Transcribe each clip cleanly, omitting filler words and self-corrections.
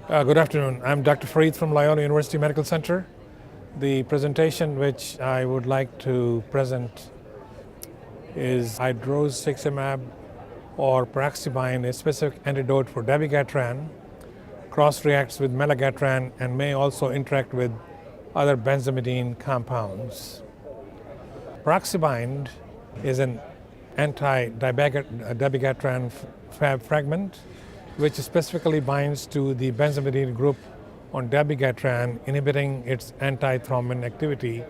Good afternoon. I'm Dr. Fareed from Loyola University Medical Center. The presentation which I would like to present is Idarucizumab or Proxibine, a specific antidote for dabigatran, cross-reacts with Melagatran and may also interact with other Benzamidine compounds. Proxibine is an anti-dabigatran fragment which specifically binds to the Benzamidine group on dabigatran, inhibiting its antithrombin activity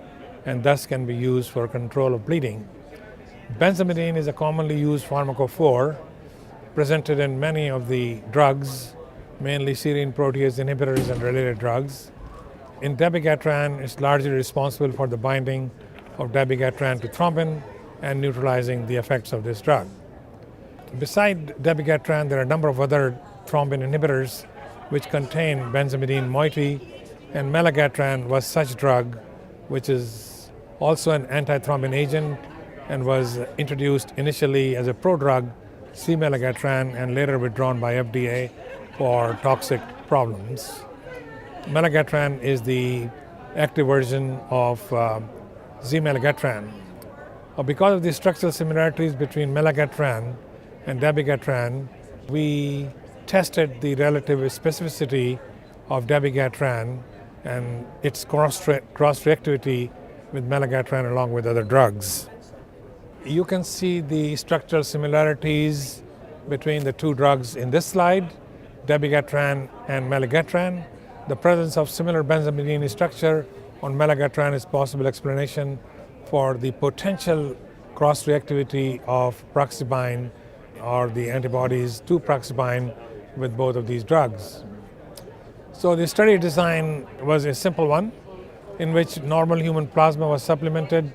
and thus can be used for control of bleeding. Benzamidine is a commonly used pharmacophore presented in many of the drugs, mainly serine protease inhibitors and related drugs. In dabigatran, it's largely responsible for the binding of dabigatran to thrombin and neutralizing the effects of this drug. Beside dabigatran, there are a number of other thrombin inhibitors which contain Benzamidine moiety, and Melagatran was such drug which is also an antithrombin agent and was introduced initially as a prodrug, Melagatran, and later withdrawn by FDA for toxic problems. Melagatran is the active version of Melagatran. Because of the structural similarities between Melagatran and dabigatran, we tested the relative specificity of dabigatran and its cross-reactivity with Melagatran along with other drugs. You can see the structural similarities between the two drugs in this slide, dabigatran and Melagatran. The presence of similar Benzamidine structure on Melagatran is possible explanation for the potential cross-reactivity of Proxibine or the antibodies to Proxibine with both of these drugs. So the study design was a simple one in which normal human plasma was supplemented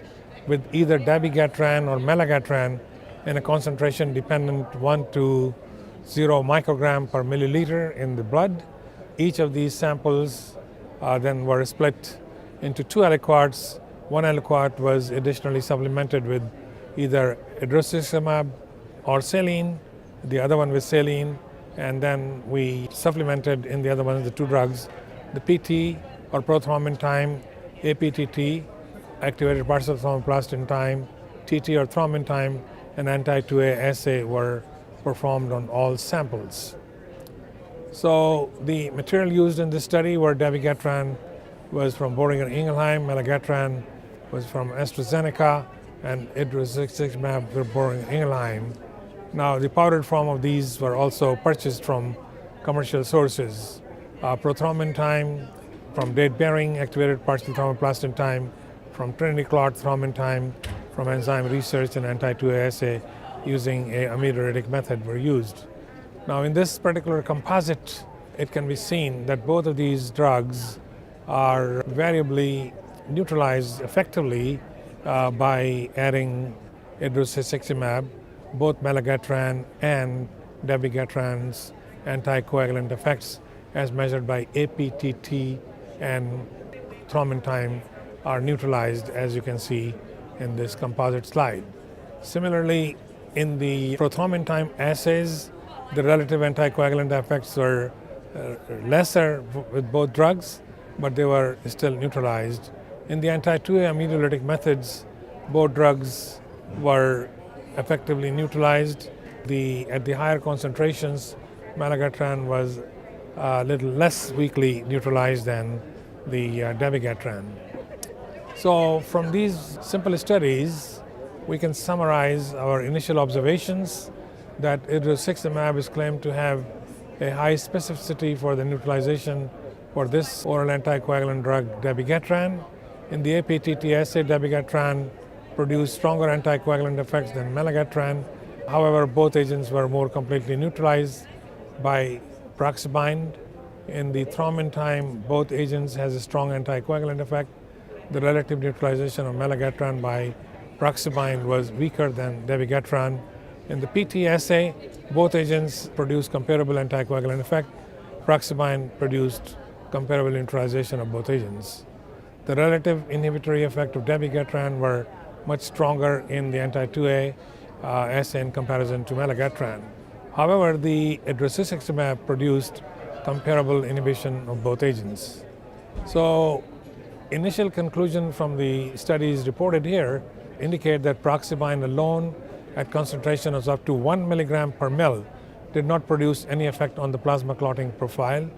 with either dabigatran or Melagatran in a concentration dependent 1 to 0 microgram per milliliter in the blood. Each of these samples then were split into 2 aliquots. One aliquot was additionally supplemented with either Idarucizumab or saline, the other one with saline, and then we supplemented in the other one, the 2 drugs, the PT or prothrombin time, APTT, activated partial thromboplastin time, TT or thrombin time, and anti-2A assay were performed on all samples. So the material used in this study were dabigatran was from Boehringer Ingelheim, Melagatran was from AstraZeneca, and Idarucizumab from Boehringer Ingelheim. Now, the powdered form of these were also purchased from commercial sources. Prothrombin time from date-bearing activated partial thromboplastin time, from Trinity clot thrombin time, from enzyme research and anti-2A assay using a amyloidic method were used. Now, in this particular composite, it can be seen that both of these drugs are variably neutralized effectively by adding Idarucizumab. Both Melagatran and dabigatran's anticoagulant effects as measured by APTT and thrombin time are neutralized, as you can see in this composite slide. Similarly, in the prothrombin time assays, the relative anticoagulant effects were lesser with both drugs, but they were still neutralized. In the anti-2A amyloidic methods, both drugs were effectively neutralized. At the higher concentrations, Melagatran was a little less weakly neutralized than the dabigatran. So from these simple studies, we can summarize our initial observations that Idarucizumab is claimed to have a high specificity for the neutralization for this oral anticoagulant drug dabigatran. In the APTT assay, dabigatran produced stronger anticoagulant effects than Melagatran. However, both agents were more completely neutralized by Proxibine. In the thrombin time, both agents has a strong anticoagulant effect. The relative neutralization of Melagatran by Proxibine was weaker than dabigatran. In the PT assay, both agents produced comparable anticoagulant effect. Proxibine produced comparable neutralization of both agents. The relative inhibitory effect of dabigatran were much stronger in the anti-2A assay in comparison to Melagatran. However, the Idarucizumab produced comparable inhibition of both agents. So, initial conclusion from the studies reported here indicate that proxibine alone at concentration of up to 1 milligram per ml did not produce any effect on the plasma clotting profile.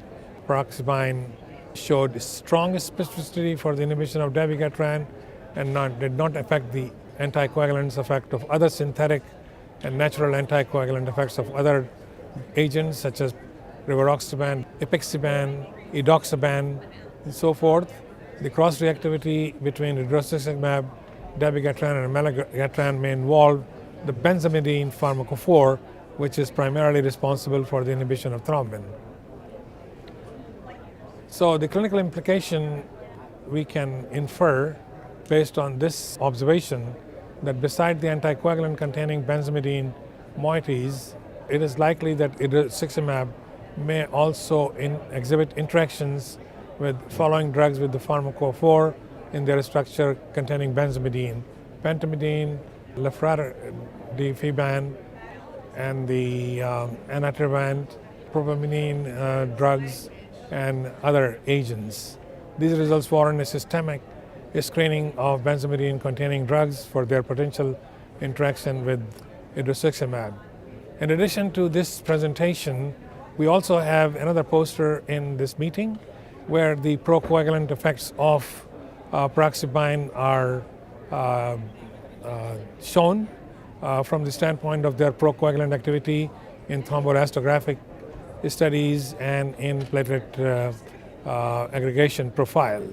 Proxibine showed strongest specificity for the inhibition of dabigatran and did not affect the anticoagulants effect of other synthetic and natural anticoagulant effects of other agents such as rivaroxaban, apixaban, edoxaban, and so forth. The cross-reactivity between Idarucizumab, dabigatran, and Melagatran may involve the Benzamidine pharmacophore, which is primarily responsible for the inhibition of thrombin. So the clinical implication we can infer based on this observation that beside the anticoagulant containing benzamidine moieties, it is likely that idarucizumab may also exhibit interactions with following drugs with the pharmacophore in their structure containing benzamidine, pentamidine, lefradefiban, and the anatrobant, propamidine drugs, and other agents. These results warrant a systemic screening of benzamidine containing drugs for their potential interaction with idarucizumab. In addition to this presentation, we also have another poster in this meeting where the procoagulant effects of proxibine are shown from the standpoint of their procoagulant activity in thromboelastographic studies and in platelet aggregation profile.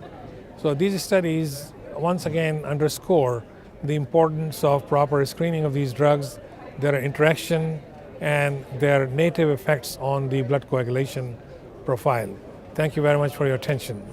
So these studies once again underscore the importance of proper screening of these drugs, their interaction, and their native effects on the blood coagulation profile. Thank you very much for your attention.